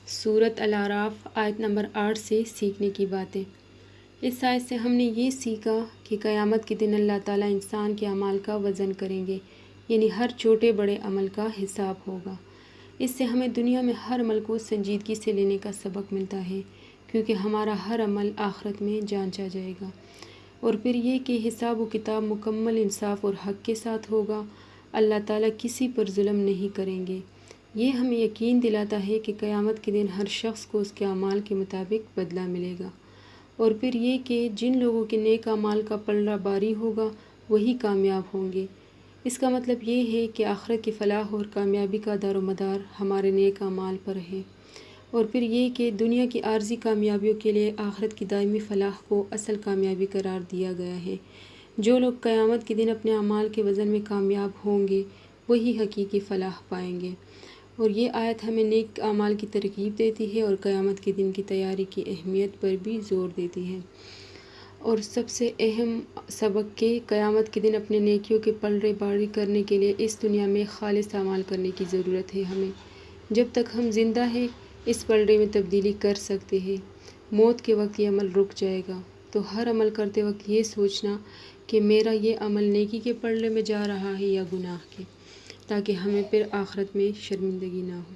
سورۃ الاعراف آیت نمبر 8 سے سیکھنے کی باتیں۔ اس آیت سے ہم نے یہ سیکھا کہ قیامت کے دن اللہ تعالیٰ انسان کے اعمال کا وزن کریں گے، یعنی ہر چھوٹے بڑے عمل کا حساب ہوگا۔ اس سے ہمیں دنیا میں ہر عمل کو سنجیدگی سے لینے کا سبق ملتا ہے، کیونکہ ہمارا ہر عمل آخرت میں جانچا جائے گا۔ اور پھر یہ کہ حساب و کتاب مکمل انصاف اور حق کے ساتھ ہوگا۔ اللہ تعالیٰ کسی پر ظلم نہیں کریں گے۔ یہ ہمیں یقین دلاتا ہے کہ قیامت کے دن ہر شخص کو اس کے اعمال کے مطابق بدلہ ملے گا۔ اور پھر یہ کہ جن لوگوں کے نیک اعمال کا پلڑا باری ہوگا وہی کامیاب ہوں گے۔ اس کا مطلب یہ ہے کہ آخرت کی فلاح اور کامیابی کا دار و مدار ہمارے نیک اعمال پر ہے۔ اور پھر یہ کہ دنیا کی عارضی کامیابیوں کے لیے آخرت کی دائمی فلاح کو اصل کامیابی قرار دیا گیا ہے۔ جو لوگ قیامت کے دن اپنے اعمال کے وزن میں کامیاب ہوں گے وہی حقیقی فلاح پائیں گے۔ اور یہ آیت ہمیں نیک اعمال کی ترغیب دیتی ہے اور قیامت کے دن کی تیاری کی اہمیت پر بھی زور دیتی ہے۔ اور سب سے اہم سبق کہ قیامت کے دن اپنے نیکیوں کے پلڑے باری کرنے کے لیے اس دنیا میں خالص اعمال کرنے کی ضرورت ہے ہمیں۔ جب تک ہم زندہ ہیں اس پلڑے میں تبدیلی کر سکتے ہیں۔ موت کے وقت یہ عمل رک جائے گا، تو ہر عمل کرتے وقت یہ سوچنا کہ میرا یہ عمل نیکی کے پلڑے میں جا رہا ہے یا گناہ کے، تاکہ ہمیں پھر آخرت میں شرمندگی نہ ہو۔